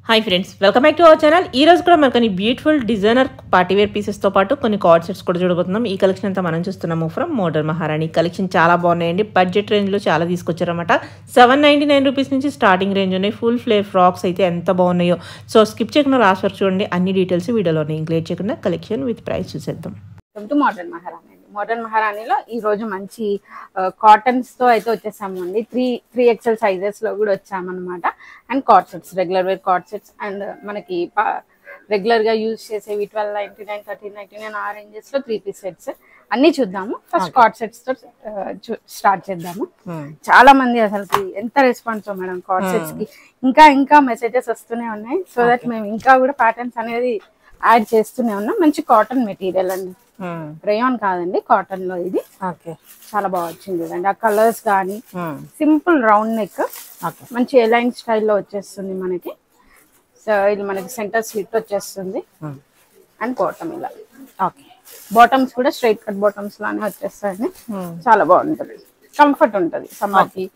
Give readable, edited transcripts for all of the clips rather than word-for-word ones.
Hi friends, welcome back to our channel. ఈ రోజు కూడా మనకు బ్యూటిఫుల్ డిజైనర్ పార్టీవేర్ పీసెస్తో పాటు కొన్ని కార్డ్ సెట్స్ కూడా చూడబోతున్నాం. ఈ కలెక్షన్ అంతా మనం చూస్తున్నాము ఫ్రమ్ మోడర్న్ మహారాణి. కలెక్షన్ చాలా బాగున్నాయండి. బడ్జెట్ రేంజ్లో చాలా తీసుకొచ్చారన్నమాట. 799 రూపీస్ నుంచి స్టార్టింగ్ రేంజ్ ఉన్నాయి. ఫుల్ ఫ్లేర్ ఫ్రాక్స్ అయితే ఎంత బాగున్నాయో. సో స్కిప్ చేయకుండా లాస్ట్ వరకు చూడండి. అన్ని డీటెయిల్స్ వీడియోలోనే ఇంక్లూడ్ చేయకుండా కలెక్షన్ విత్ ప్రైస్ చూసేద్దాం. మోడర్న్ మహారాణి. మోడర్న్ మహారాణిలో ఈ రోజు మంచి కాటన్స్ తో అయితే వచ్చేసాము అండి. త్రీ ఎక్స్ఎల్ సైజెస్ లో కూడా వచ్చామన్నమాట. And coord sets, regular wear coord sets and మనకి రెగ్యులర్ గా యూజ్ చేసేవి 1299, 1399 ఆ రేంజెస్ లో 3 పీస్ సెట్స్ అన్ని చూద్దాము. ఫస్ట్ కార్డ్ సెట్స్ తో స్టార్ట్ చేద్దాము. చాలా మంది అసలు ఎంత రెస్పాన్స్ మేడం కార్డ్ సెట్స్ కి, ఇంకా మెసేజెస్ వస్తూనే ఉన్నాయి. సో దట్ మేము ఇంకా కూడా ప్యాటర్న్స్ అనేది యాడ్ చేస్తూనే ఉన్నాం. మంచి కాటన్ మెటీరియల్ అండి, రేయాన్ కాదండి, కాటన్ లో ఇది చాలా బాగా వచ్చింది చూడండి. ఆ కలర్స్ కానీ సింపుల్ రౌండ్ నెక్, మంచి ఎలైన్ స్టైల్లో వచ్చేస్తుంది మనకి. సో ఇది మనకి సెంటర్ స్లిట్ వచ్చేస్తుంది అండ్ బాటమ్ ఇలా. ఓకే, బాటమ్స్ కూడా స్ట్రైట్ కట్ బాటమ్స్ లానే వచ్చేస్తాయండి. చాలా బాగుంటుంది, కంఫర్ట్ ఉంటుంది సమ్మర్ కి.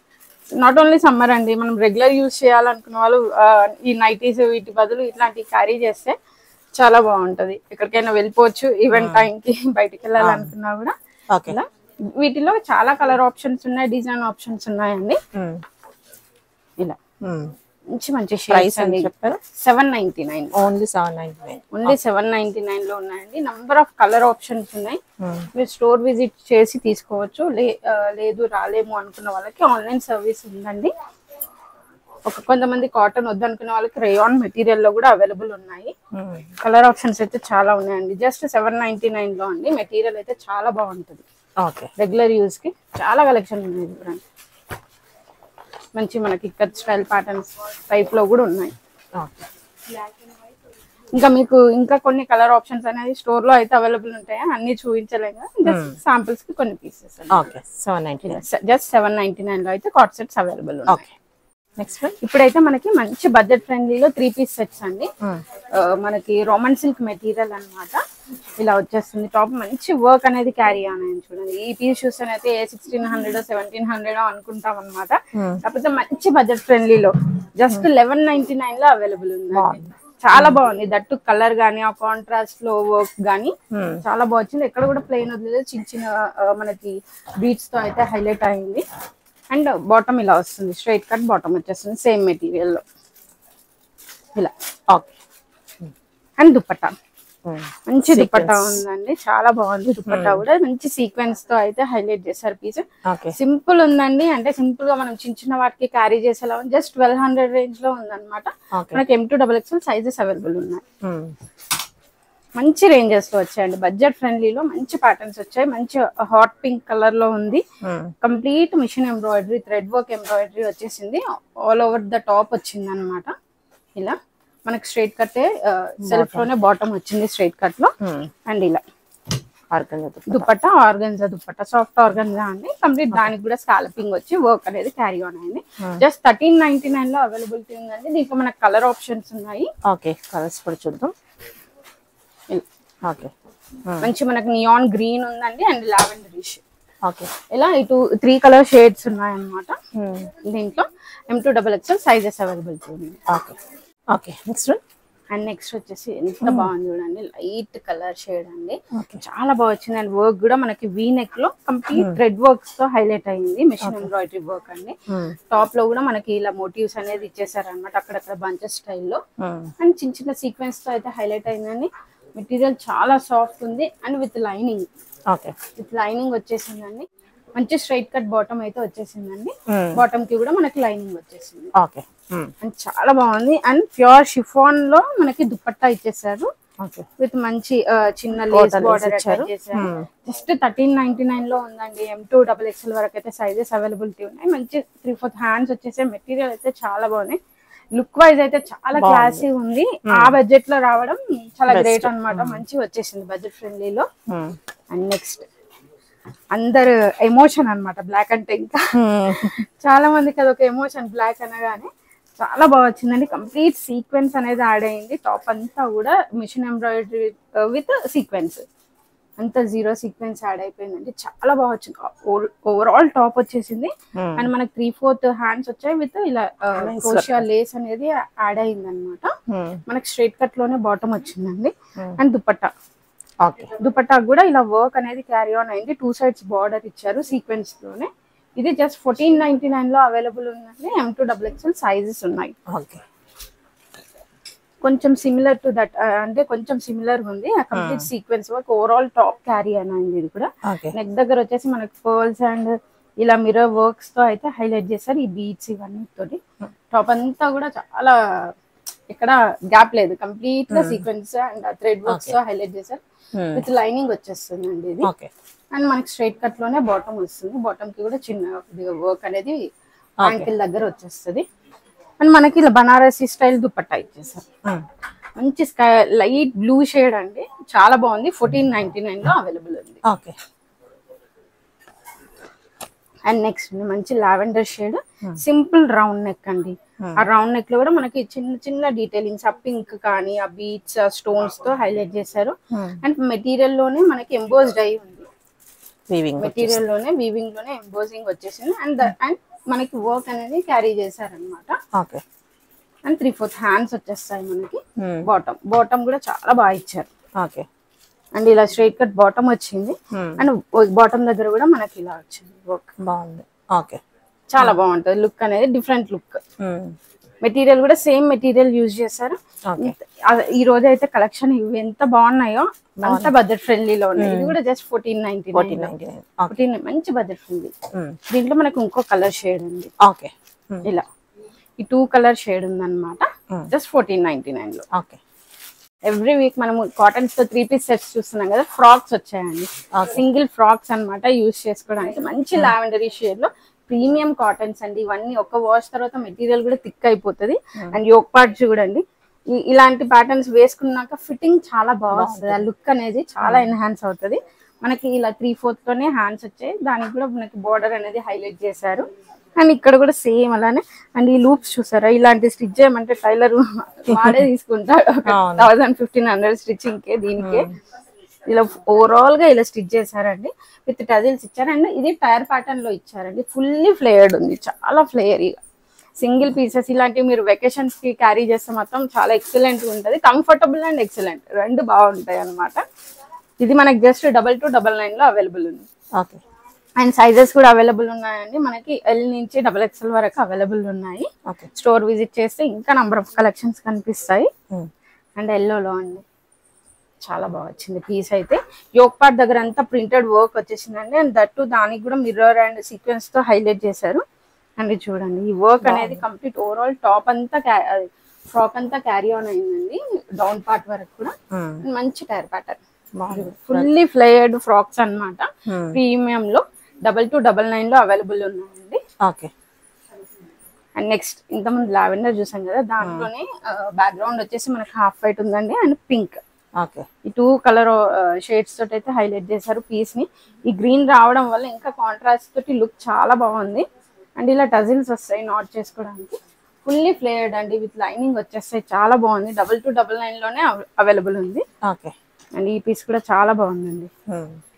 నాట్ ఓన్లీ సమ్మర్ అండి, మనం రెగ్యులర్ యూజ్ చేయాలనుకున్న వాళ్ళు ఈ నైటీస్ వీటి బదులు ఇట్లాంటివి క్యారీ చేస్తే చాలా బాగుంటది. ఎక్కడికైనా వెళ్ళిపోవచ్చు, ఈవెంట్ టైం కి బయటికి వెళ్ళాలనుకున్నా కూడా. ఇలా వీటిలో చాలా కలర్ ఆప్షన్స్ ఉన్నాయి, డిజైన్ ఆప్షన్స్ ఉన్నాయండి. ఇలా మంచి షేడ్స్ అండి. 799, ఓన్లీ 799, ఓన్లీ 799 లో ఉన్నాయండి. నంబర్ ఆఫ్ కలర్ ఆప్షన్స్ ఉన్నాయి. మీరు స్టోర్ విజిట్ చేసి తీసుకోవచ్చు. లేదు రాలేము అనుకున్న వాళ్ళకి ఆన్లైన్ సర్వీస్ ఉందండి. కొంతమంది కాటన్ వద్దనుకునే వాళ్ళకి రేయాన్ మెటీరియల్ లో కూడా అవైలబుల్ ఉన్నాయి. కలర్ ఆప్షన్స్ అయితే చాలా ఉన్నాయండి. జస్ట్ 799 లో అండి. మెటీరియల్ అయితే చాలా బాగుంటుంది. రెగ్యులర్ యూజ్ కి చాలా కలెక్షన్ ఉన్నాయి. మంచి మనకి కట్ స్టైల్ ప్యాటర్న్స్ టైప్ లో కూడా ఉన్నాయి. ఇంకా మీకు ఇంకా కొన్ని కలర్ ఆప్షన్స్ అనేది స్టోర్ లో అయితే అవైలబుల్ ఉంటాయి. అన్ని చూపించలేము, జస్ట్ శాంపిల్స్ కి కొన్ని పీసెస్. జస్ట్ 799 లో అయితే కార్డ్ సెట్స్ అవైలబుల్ ఉన్నాయి. నెక్స్ట్ ఇప్పుడైతే మనకి మంచి బడ్జెట్ ఫ్రెండ్లీలో 3 పీస్ సెట్స్ అండి. మనకి రోమన్ సిల్క్ మెటీరియల్ అన్నమాట. ఇలా వచ్చేస్తుంది. టాప్ మంచి వర్క్ అనేది క్యారీ అయ్యాను చూడండి. ఈ పీస్ చూస్తేనైతే 1600 1700 అనుకుంటాం అనమాట. కాకపోతే మంచి బడ్జెట్ ఫ్రెండ్లీలో జస్ట్ 1199 లో అవైలబుల్ ఉంది. చాలా బాగుంది. దట్టు కలర్ గానీ ఆ కాంట్రాస్ట్ లో వర్క్ గానీ చాలా బాగుంది. ఎక్కడ కూడా ప్లెయిన్ వదిలేదు, చిన్న మనకి బీట్స్ తో అయితే హైలైట్ అయింది. అండ్ బాటమ్ ఇలా వస్తుంది, స్ట్రైట్ కట్ బాటమ్ వచ్చేస్తుంది సేమ్ మెటీరియల్ లో ఇలా. ఓకే, అండ్ దుపట్టా మంచి దుపట్టా ఉందండి, చాలా బాగుంది. దుపట్టా కూడా మంచి సీక్వెన్స్ తో అయితే హైలైట్ చేశారు పీస్. సింపుల్ ఉందండి, అంటే సింపుల్ గా మనం చిన్న వాటికి క్యారీ చేసేలా జస్ట్ 1200 రేంజ్ లో ఉందన్నమాట. మనకి M2XXL సైజెస్ అవైలబుల్ ఉన్నాయి. మంచి రేంజెస్ లో వచ్చాయండి. బడ్జెట్ ఫ్రెండ్లీలో మంచి ప్యాటర్న్స్ వచ్చాయి. మంచి హాట్ పింక్ కలర్ లో ఉంది. Complete machine embroidery, thread work embroidery వచ్చేసింది. ఆల్ ఓవర్ ద టాప్ వచ్చింది అనమాట. ఇలా మనకి స్ట్రైట్ కట్ సెల్ఫ్ లోనే బాటమ్ వచ్చింది స్ట్రైట్ కట్ లో. అండ్ ఇలా dupatta, organza dupatta, soft organza అండి. కంప్లీట్ దానికి కూడా స్కాలపింగ్ వచ్చి వర్క్ అనేది క్యారీ ఆన్ అయింది. జస్ట్ 1399 లో అవైలబిలిటీ ఉందండి. దీంట్లో మనకు కలర్ ఆప్షన్స్ ఉన్నాయి. ఓకే, కలర్స్ కూడా చూద్దాం. మంచి మనకి నియాన్ గ్రీన్ ఉందండి అండ్ లావెండరిష్. ఇలా ఇటు 3 కలర్ షేడ్స్ ఉన్నాయి అన్నమాట. దీంట్లో M2XXL సైజెస్ అవైలబిలిటీ ఉంది. అండ్ నెక్స్ట్ వచ్చేసి ఎంత బాగుంది చూడండి, లైట్ కలర్ షేడ్ అండి. చాలా బాగా వచ్చింది. అండ్ వర్క్ కూడా మనకి వీ నెక్ లో కంప్లీట్ థ్రెడ్ వర్క్స్ తో హైలైట్ అయింది. మిషన్ ఎంబ్రాయిడరీ వర్క్ అండి. టాప్ లో కూడా మనకి ఇలా మోటివ్స్ అనేది ఇచ్చేసారు అనమాట, అక్కడక్కడ బంచెస్ స్టైల్లో. అండ్ చిన్న సీక్వెన్స్ తో అయితే హైలైట్ అయిందండి. మెటీరియల్ చాలా సాఫ్ట్ ఉంది and with lining. With lining వచ్చేసిందండి. మంచి స్ట్రైట్ కట్ బాటమ్ అయితే వచ్చేసిందండి. బాటమ్ కి కూడా మనకి లైనింగ్ వచ్చేసింది. అండ్ చాలా బాగుంది. అండ్ ప్యూర్ షిఫాన్ లో మనకి దుపట్టా ఇచ్చేసారు విత్ మంచి చిన్న లేస్ బార్డర్ అటాచ్ చేశారు. జస్ట్ 1399 లో ఉందండి. M2XXL వరకు అయితే సైజెస్ అవైలబిలిటీ ఉన్నాయి. మంచి 3/4 హ్యాండ్స్ వచ్చేసే మెటీరియల్ అయితే చాలా బాగున్నాయి. లుక్ వైజ్ అయితే చాలా క్లాసీ ఉంది. ఆ బడ్జెట్ లో రావడం చాలా గ్రేట్ అన్నమాట. మంచి వచ్చేసింది బడ్జెట్ ఫ్రెండ్లీలో. అండ్ నెక్స్ట్ అందరు ఎమోషన్ అన్నమాట బ్లాక్ అంటే. ఇంకా చాలా మందికి అదొక ఎమోషన్ బ్లాక్ అనగానే. చాలా బాగా వచ్చిందండి. కంప్లీట్ సీక్వెన్స్ అనేది యాడ్ అయింది. టాప్ అంతా కూడా మిషన్ ఎంబ్రాయిడరీ విత్ సీక్వెన్స్. అంతా జీరో సీక్వెన్స్ యాడ్ అయిపోయిందండి. చాలా బాగా వచ్చింది. ఓవరాల్ టాప్ వచ్చేసింది అండ్ మనకి 3/4 హ్యాండ్స్ వచ్చాయి విత్ ఇలా క్రోషియా లేస్ అనేది యాడ్ అయింది అనమాట. మనకి స్ట్రైట్ కట్ లోనే బాటమ్ వచ్చిందండి. అండ్ దుపట్టా, దుపట్టా కూడా ఇలా వర్క్ అనేది క్యారీ ఆన్ అయింది. 2 సైడ్స్ బార్డర్ ఇచ్చారు సీక్వెన్స్ లోనే. ఇది జస్ట్ 1499 లో అవైలబుల్ ఉందండి. M2XXL సైజెస్ ఉన్నాయి. కొంచెం సిమిలర్ టు దట్, అంటే కొంచెం సిమిలర్ ఉంది. ఆ complete sequence work overall top carry అయింది. ఇది కూడా నెక్ దగ్గర వచ్చేసి మనకి పర్ల్స్ అండ్ ఇలా మిర్రర్ వర్క్స్ తో అయితే హైలైట్ చేశారు. ఈ బీడ్స్ ఇవన్నీ తోటి టాప్ అంతా కూడా చాలా ఎక్కడ గ్యాప్ లేదు, కంప్లీట్ గా సీక్వెన్స్ అండ్ థ్రెడ్ వర్క్స్ తో హైలైట్ చేశారు. విత్ లైనింగ్ వచ్చేస్తుంది అండి ఇది. అండ్ మనకి స్ట్రైట్ కట్ లోనే బాటమ్ వస్తుంది. బాటమ్ కి కూడా చిన్న వర్క్ అనేది యాంకిల్ దగ్గర వచ్చేస్తుంది. అండ్ మనకి ఇలా బనారసి స్టైల్ దుపట్టా ఇచ్చేసారు. మంచి స్కై లైట్ బ్లూ షేడ్ అండి, చాలా బాగుంది. 1499 లో అవైలబుల్ ఉంది. అండ్ నెక్స్ట్ మంచి lavender shade, simple round neck అండి. ఆ రౌండ్ నెక్ లో కూడా మనకి చిన్న చిన్న డీటెయిలింగ్స్, ఆ పింక్ కానీ ఆ బీడ్స్ ఆ స్టోన్స్ తో హైలైట్ చేశారు. అండ్ మెటీరియల్ లోనే మనకి ఎంబోస్డ్ అయి ఉంది. మెటీరియల్ లోనే వీవింగ్ లోనే ఎంబోజింగ్ వచ్చేసింది. అండ్ మనకి వర్క్ అనేది క్యారీ చేశారనమాట. అండ్ 3/4 హ్యాండ్స్ వచ్చేస్తాయి మనకి. బాటమ్ కూడా చాలా బాగా ఇచ్చారు. అండ్ ఇలా స్ట్రైట్ కట్ బాటమ్ వచ్చింది. అండ్ బాటమ్ దగ్గర కూడా మనకి ఇలా వచ్చింది వర్క్. బాగుంది. చాలా బాగుంటది లుక్ అనేది, డిఫరెంట్ లుక్. మెటీరియల్ కూడా సేమ్ మెటీరియల్ యూజ్ చేశారు. ఈ రోజు అయితే కలెక్షన్ ఇవి ఎంత బాగున్నాయో అంత బడ్జెట్ ఫ్రెండ్లీలో ఉన్నాయి. ఇది కూడా జస్ట్ 1499. మంచి బడ్జెట్ ఫ్రెండ్లీ. దీంట్లో మనకు ఇంకో కలర్ షేడ్ ఉంది. ఇలా ఈ 2 కలర్ షేడ్ ఉంది అనమాట. జస్ట్ 1499 లో. ఎవ్రీ వీక్ మనము కాటన్స్ తో 3 పీస్ సెట్స్ చూస్తున్నాం కదా, ఫ్రాక్స్ వచ్చాయండి. సింగిల్ ఫ్రాక్స్ అనమాట యూజ్ చేసుకోవడానికి. మంచి లావెండరీ షేడ్ లో ప్రీమియం కాటన్స్ అండి. ఇవన్నీ ఒక వాష్ తర్వాత మెటీరియల్ కూడా థిక్ అయిపోతుంది. అండ్ యోక్ పార్ట్ చూడండి, ఇలాంటి ప్యాటర్న్స్ వేసుకున్నాక ఫిట్టింగ్ చాలా బాగా వస్తుంది. ఆ లుక్ అనేది చాలా ఎన్హాన్స్ అవుతుంది. మనకి ఇలా 3/4 తోనే హ్యాండ్స్ వచ్చాయి. దానికి కూడా మనకి బోర్డర్ అనేది హైలైట్ చేశారు. అండ్ ఇక్కడ కూడా సేమ్ అలానే. అండ్ ఈ లూప్స్ చూసారా, ఇలాంటి స్టిచ్ చేయమంటే టైలర్ వాడే తీసుకుంటాడు. 1000-1500 స్టిచ్చింగ్ కే దీనికే. ఇలా ఓవరాల్ గా ఇలా స్టిచ్ చేశారండి. విత్ టజిల్స్ ఇచ్చారు. అండ్ ఇది టైర్ ప్యాటర్న్ లో ఇచ్చారండి. ఫుల్లీ ఫ్లేయర్డ్ ఉంది, చాలా ఫ్లేయరీగా. సింగిల్ పీసెస్ ఇలాంటివి మీరు వెకేషన్స్ కి క్యారీ చేస్తే మాత్రం చాలా ఎక్సలెంట్ గా ఉంటది. కంఫర్టబుల్ అండ్ ఎక్సలెంట్ రెండు బాగుంటాయి అనమాట. ఇది మనకి జస్ట్ 2299 లో అవైలబుల్ ఉంది. అండ్ సైజెస్ కూడా అవైలబుల్ ఉన్నాయండి. మనకి L నుంచి XXL వరకు అవైలబుల్ ఉన్నాయి. స్టోర్ విజిట్ చేస్తే ఇంకా నంబర్ ఆఫ్ కలెక్షన్స్ కనిపిస్తాయి. అండ్ ఎల్లోలో అండి చాలా బాగా వచ్చింది పీస్ అయితే. యోక్ పార్ట్ దగ్గర అంతా ప్రింటెడ్ వర్క్ వచ్చేసిందండి. అండ్ దట్టు దానికి కూడా మిర్రర్ అండ్ సీక్వెన్స్ తో హైలైట్ చేశారు. అండ్ చూడండి ఈ వర్క్ అనేది కంప్లీట్ ఓవరాల్ టాప్ అంతా ఫ్రాక్ అంతా క్యారీ ఆన్ అయిందండి. డౌన్ పార్ట్ వరకు కూడా మంచి టైర్ ప్యాటర్న్, ఫుల్లీ ఫ్లేయర్డ్ ఫ్రాక్స్ అనమాట. ప్రీమియం లో 2299 లో అవైలబుల్ ఉన్నాయండి. అండ్ నెక్స్ట్ ఇంతకుముందు లావెండర్ చూసాం కదా, దాంట్లోనే బ్యాక్గ్రౌండ్ వచ్చేసి మనకి హాఫ్ వైట్ ఉందండి అండ్ పింక్. ఈ 2 కలర్ షేడ్స్ తోటి అయితే హైలైట్ చేశారు పీస్ ని. ఈ గ్రీన్ రావడం వల్ల ఇంకా కాంట్రాస్ట్ తోటి లుక్ చాలా బాగుంది. అండ్ ఇలా టజిల్స్ వస్తాయి నాట్ చేసుకోవడానికి. ఫుల్లీ ఫ్లేయర్డ్ అండి విత్ లైనింగ్ వచ్చేస్తాయి. చాలా బాగుంది. 2299 లోనే అవైలబుల్ ఉంది. అండ్ ఈ పీస్ కూడా చాలా బాగుందండి.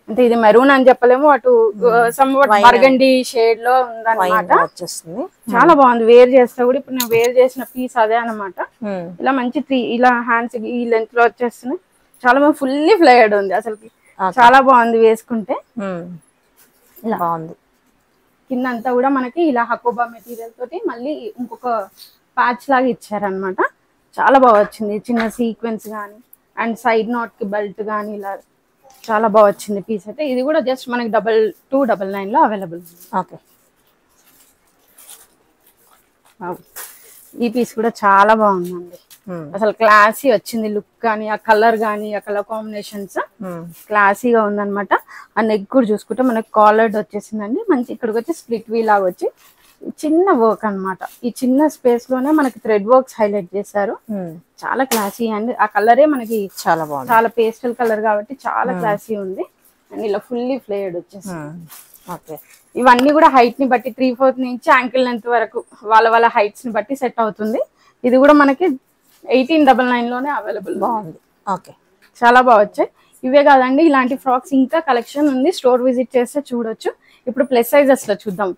అంటే ఇది మెరూన్ అని చెప్పలేము, అటు సమ్వాట్ బర్గండి షేడ్ లో ఉందన్నమాట. చాలా బాగుంది. వేర్ చేస్తే కూడా ఇప్పుడు నేను వేర్ చేసిన పీస్ అదే అనమాట. ఇలా మంచి ఇలా హ్యాండ్స్ ఈ లెంత్ లో వచ్చేస్తున్నాయి. చాలా బాగా ఫుల్లీ ఫ్లేయర్డ్ ఉంది. అసలు చాలా బాగుంది వేసుకుంటే. ఇలా బాగుంది. కింద అంతా కూడా మనకి ఇలా హకోబా మెటీరియల్ తోటి మళ్ళీ ఇంకొక ప్యాచ్ లాగా ఇచ్చారనమాట. చాలా బాగా వచ్చింది. చిన్న సీక్వెన్స్ కానీ అండ్ సైడ్ నాట్ కి బెల్ట్ కానీ ఇలా చాలా బాగా వచ్చింది పీస్ అయితే. ఇది కూడా జస్ట్ మనకి 2299 లో అవైలబుల్. ఈ పీస్ కూడా చాలా బాగుందండి. అసలు క్లాసీ వచ్చింది లుక్ కానీ ఆ కలర్ కాంబినేషన్స్ క్లాసీగా ఉందన్నమాట. ఆ నెక్ కూడా చూసుకుంటే మనకి కాలర్డ్ వచ్చేసిందండి. మంచి ఇక్కడికి వచ్చి స్ప్లిట్ వీ లాగా వచ్చి చిన్న వర్క్ అనమాట. ఈ చిన్న స్పేస్ లోనే మనకి థ్రెడ్ వర్క్స్ హైలైట్ చేశారు. చాలా క్లాసీ అండ్ ఆ కలరే మనకి చాలా బాగుంది. చాలా పేస్టల్ కలర్ కాబట్టి చాలా క్లాసీ ఉంది. అండ్ ఇలా ఫుల్లీ ఫ్లేయర్డ్ వచ్చేసి ఇవన్నీ కూడా హైట్ ని బట్టి 3/4 నుంచి యాంకిల్ లెంత్ వరకు వాళ్ళ హైట్స్ ని బట్టి సెట్ అవుతుంది. ఇది కూడా మనకి 1899 లోనే అవైలబుల్. బాగుంది. చాలా బాగా వచ్చాయి. ఇవే కాదండి, ఇలాంటి ఫ్రాక్స్ ఇంకా కలెక్షన్ ఉంది, స్టోర్ విజిట్ చేస్తే చూడొచ్చు. ఇప్పుడు ప్లస్ సైజెస్ లో చూద్దాం.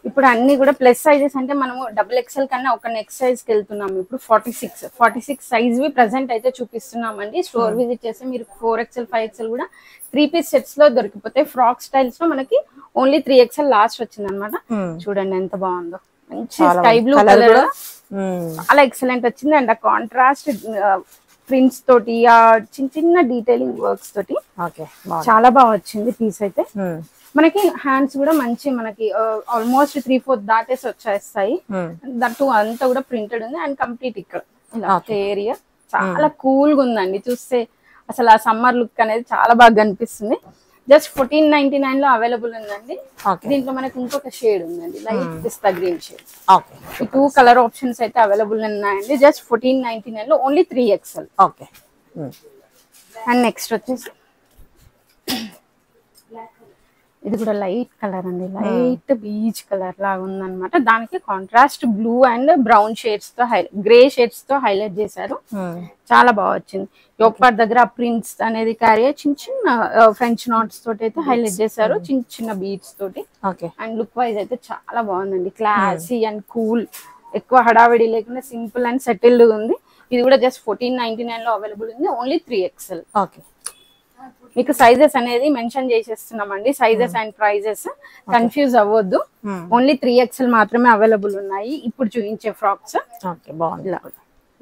ఇప్పుడు అన్ని కూడా ప్లస్ సైజెస్ అంటే మనము డబుల్ ఎక్స్ఎల్ కన్నా ఒక నెక్స్ట్ సైజ్ కి వెళ్తున్నాము. ఇప్పుడు 46 సైజ్ వి ప్రెసెంట్ అయితే చూపిస్తున్నామండి. స్టోర్ విజిట్ చేస్తే మీరు 4XL 5XL కూడా 3 పీస్ సెట్స్ లో దొరికిపోతాయి. ఫ్రాక్ స్టైల్స్ లో మనకి ఓన్లీ 3XL లాస్ట్ వచ్చింది అనమాట. చూడండి ఎంత బాగుందో, మంచి స్కై బ్లూ కలర్, చాలా ఎక్సలెంట్ వచ్చింది. అండ్ ఆ కాంట్రాస్ట్ ప్రింట్స్ తోటి, ఆ చిన్న చిన్న డీటెయిలింగ్ వర్క్స్ తోటి చాలా బాగా వచ్చింది పీస్ అయితే. మనకి హ్యాండ్స్ కూడా మంచి, మనకి ఆల్మోస్ట్ 3/4 దాటేసి వచ్చేస్తాయి. దట్టు అంతా కూడా ప్రింటెడ్ ఉంది అండ్ కంప్లీట్ ఇక్కడ ఇలా ఏరియా చాలా కూల్ గా ఉందండి. చూస్తే అసలు ఆ సమ్మర్ లుక్ అనేది చాలా బాగా కనిపిస్తుంది. జస్ట్ 1499 లో అవైలబుల్ ఉందండి. దీంట్లో మనకి ఇంకొక షేడ్ ఉందండి, లైట్ పిస్తా గ్రీన్ షేడ్. ఈ 2 కలర్ ఆప్షన్స్ అయితే అవైలబుల్ ఉన్నాయండి. జస్ట్ 1499 లో ఓన్లీ 3XL. అండ్ నెక్స్ట్ వచ్చేసి ఇది కూడా లైట్ కలర్ అండి, లైట్ బీచ్ కలర్ లాగా ఉందన్నమాట. దానికి contrast blue and brown shades తో గ్రే షేడ్స్ తో హైలైట్ చేశారు. చాలా బాగా వచ్చింది. యోపార్ దగ్గర ప్రింట్స్ అనేది క్యారీ చిన్న చిన్న ఫ్రెంచ్ నాట్స్ తోటి అయితే హైలైట్ చేశారు, చిన్న చిన్న బీట్స్ తోటి. అండ్ లుక్ వైజ్ అయితే చాలా బాగుందండి, క్లాసీ అండ్ కూల్, ఎక్కువ హడావిడి లేకుండా సింపుల్ అండ్ సెటిల్డ్ ఉంది. ఇది కూడా జస్ట్ 1499 లో అవైలబుల్ ఉంది, ఓన్లీ 3XL. మీకు సైజెస్ అనేది మెన్షన్ చేసేస్తున్నామండి, సైజెస్ అండ్ ప్రైజెస్ కన్ఫ్యూజ్ అవ్వద్దు. ఓన్లీ 3XL మాత్రమే అవైలబుల్ ఉన్నాయి ఇప్పుడు చూపించే ఫ్రాక్స్.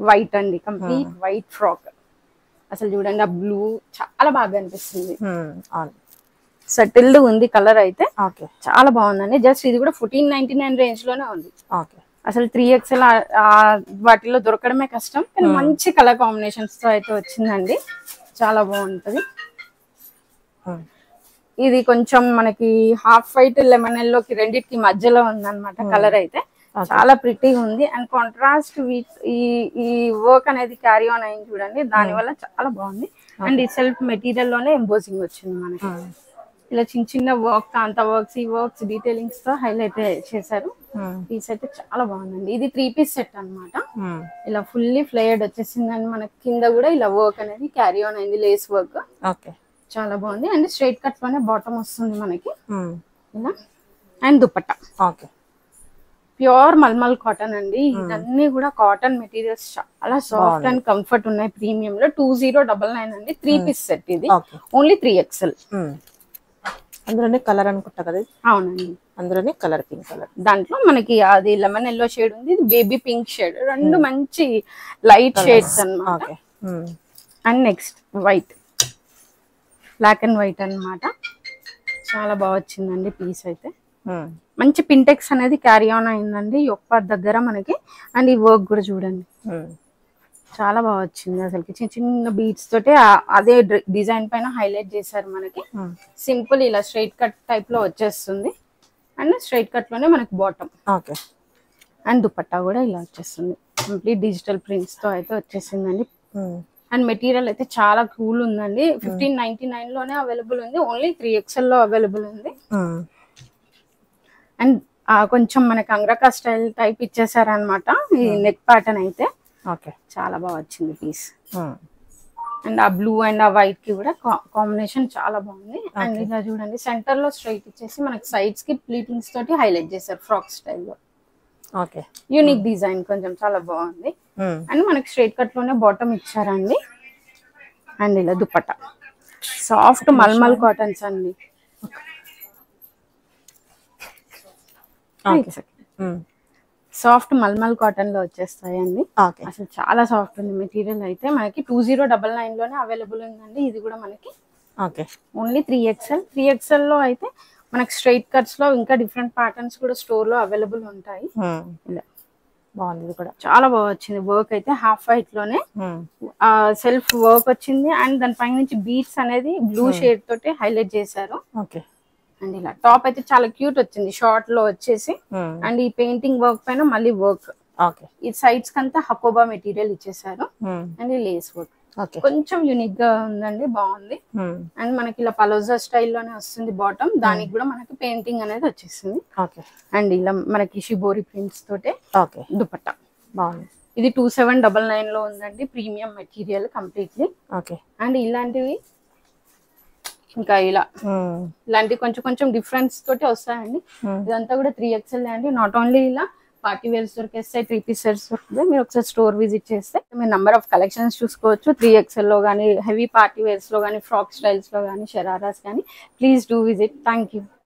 వైట్ అండి, కంప్లీట్ వైట్ ఫ్రాక్. అసలు చూడండి ఆ బ్లూ చాలా బాగా అనిపిస్తుంది, సెటిల్డ్ ఉంది కలర్ అయితే. చాలా బాగుందండి. జస్ట్ ఇది కూడా 1499 రేంజ్ లోనే ఉంది. అసలు 3XL వాటిలో దొరకడమే కష్టం, కానీ మంచి కలర్ కాంబినేషన్స్ తో అయితే వచ్చిందండి, చాలా బాగుంటది. ఇది కొంచెం మనకి హాఫ్ వైట్ లెమన్ ఎల్లోకి రెండింటికి మధ్యలో ఉందన్నమాట కలర్ అయితే. చాలా ప్రిటీగా ఉంది అండ్ కాంట్రాస్ట్ ఈ వర్క్ అనేది క్యారీ ఆన్ అయింది చూడండి, దాని వల్ల చాలా బాగుంది. అండ్ ఈ సెల్ఫ్ మెటీరియల్ లోనే ఎంబోసింగ్ వచ్చింది మనకి. ఇలా చిన్న చిన్న వర్క్, కాంతా వర్క్స్, ఈ వర్క్స్ డీటెయిలింగ్స్ తో హైలైట్ చేశారు. పీస్ అయితే చాలా బాగుందండి. ఇది 3 పీస్ సెట్ అన్నమాట. ఇలా ఫుల్లీ ఫ్లేయర్డ్ వచ్చేసింది అండ్ మనకి కింద కూడా ఇలా వర్క్ అనేది క్యారీ ఆన్ అయింది, లేస్ వర్క్. చాలా బాగుంది. అండ్ స్ట్రైట్ కట్ లోనే బాటమ్ వస్తుంది మనకి ఇలా. And dupatta pure mulmul cotton అండి. ఇవన్నీ కూడా కాటన్ మెటీరియల్స్, చాలా సాఫ్ట్ అండ్ కంఫర్ట్ ఉన్నాయి. ప్రీమియం లో 2099 అండి. 3 పీస్ సెట్ ఇది, ఓన్లీ 3XL. అందులోనే కలర్ అనుకుంటా కదా? అవునండి, అందులోనే కలర్ పింక్ కలర్. దాంట్లో మనకి అది లెమన్ ఎల్లో షేడ్ ఉంది, ఇది బేబీ పింక్ షేడ్, రెండు మంచి లైట్ షేడ్స్ అన్నమాట. And next white, black and white అన్నమాట. చాలా బాగా వచ్చిందండి పీస్ అయితే. మంచి పింటెక్స్ అనేది క్యారీ ఆన్ అయిందండి యోపార్ దగ్గర మనకి. అండ్ ఈ వర్క్ కూడా చూడండి, చాలా బాగా వచ్చింది. అసలుకి చిన్న చిన్న బీట్స్ తోటి అదే డిజైన్ పైన హైలైట్ చేశారు మనకి. సింపుల్ ఇలా స్ట్రైట్ కట్ టైప్ లో వచ్చేస్తుంది. అండ్ స్ట్రైట్ కట్ లోనే మనకి బాటమ్. అండ్ దుపట్టా కూడా ఇలా వచ్చేస్తుంది, కంప్లీట్ డిజిటల్ ప్రింట్స్ తో అయితే వచ్చేసిందండి. అండ్ మెటీరియల్ అయితే చాలా కూల్ ఉందండి. 1599 లోనే అవైలబుల్ ఉంది, ఓన్లీ 3XL లో అవైలబుల్ ఉంది. అండ్ కొంచెం మనకి అంగ్రకా స్టైల్ టైప్ ఇచ్చేసారనమాట ఈ నెక్ ప్యాటర్న్ అయితే. చాలా బాగా వచ్చింది పీస్. అండ్ ఆ బ్లూ అండ్ ఆ వైట్ కి కూడా కాంబినేషన్ చాలా బాగుంది. అండ్ ఇలా చూడండి, సెంటర్ లో స్ట్రైట్ ఇచ్చేసి మనకి సైడ్స్ కి ప్లీటింగ్స్ తోటి హైలైట్ చేశారు ఫ్రాక్ స్టైల్లో. యూనిక్ డిజైన్, కొంచెం చాలా బాగుంది. అండ్ మనకి స్ట్రైట్ కట్ లోనే బాటమ్ ఇచ్చారండి. అండ్ ఇలా దుపట్టా సాఫ్ట్ మల్మల్ కాటన్స్ అండి. సాఫ్ట్ మల్మల్ కాటన్ లో వచ్చేస్తాయండి. అసలు చాలా సాఫ్ట్ ఉంది మెటీరియల్ అయితే. మనకి 2099 లోనే అవైలబుల్ ఉందండి. ఇది కూడా మనకి ఓన్లీ 3XL. 3XL లో అయితే మనకి స్ట్రైట్ కట్స్ లో ఇంకా డిఫరెంట్ ప్యాటర్న్స్ కూడా స్టోర్ లో అవైలబుల్ ఉంటాయి. ఇలా బాగుంది కూడా, చాలా బాగా వచ్చింది. వర్క్ అయితే హాఫ్ వైట్ లోనే సెల్ఫ్ వర్క్ వచ్చింది. అండ్ దాని పై నుంచి బీట్స్ అనేది బ్లూ షేడ్ తోటి హైలైట్ చేశారు. అండ్ ఇలా టాప్ అయితే చాలా క్యూట్ వచ్చింది, షార్ట్ లో వచ్చేసి. అండ్ ఈ పెయింటింగ్ వర్క్ పైన మళ్ళీ వర్క్, ఈ సైడ్స్ కంతా హకోబా మెటీరియల్ ఇచ్చేసారు. అండ్ ఈ లేస్ వర్క్ కొంచెం యూనిక్ గా ఉందండి, బాగుంది. అండ్ మనకి ఇలా పలోజా స్టైల్లోనే వస్తుంది బాటమ్, దానికి కూడా మనకి పెయింటింగ్ అనేది వచ్చేసింది. అండ్ ఇలా మనకి షిబోరి ప్రింట్స్ తోటే దుపట్టా బాగుంది. ఇది 2799 లో ఉందండి, ప్రీమియం మెటీరియల్ కంప్లీట్లీ. అండ్ ఇలాంటివి ఇంకా ఇలా ఇలాంటి కొంచెం కొంచెం డిఫరెన్స్ తోటి వస్తాయండి. ఇదంతా కూడా 3XL అండి. నాట్ ఓన్లీ ఇలా పార్టీ వేర్స్ దొరికేస్తాయి, 3 పీస్ సెట్స్ దొరుకుతాయి. మీరు ఒకసారి స్టోర్ విజిట్ చేస్తే మీరు నెంబర్ ఆఫ్ కలెక్షన్స్ చూసుకోవచ్చు. 3XL లో కానీ, హెవీ పార్టీ వేర్స్ లో కానీ, ఫ్రాక్ స్టైల్స్ లో కానీ, షరారాస్ కానీ. Please do visit. Thank you.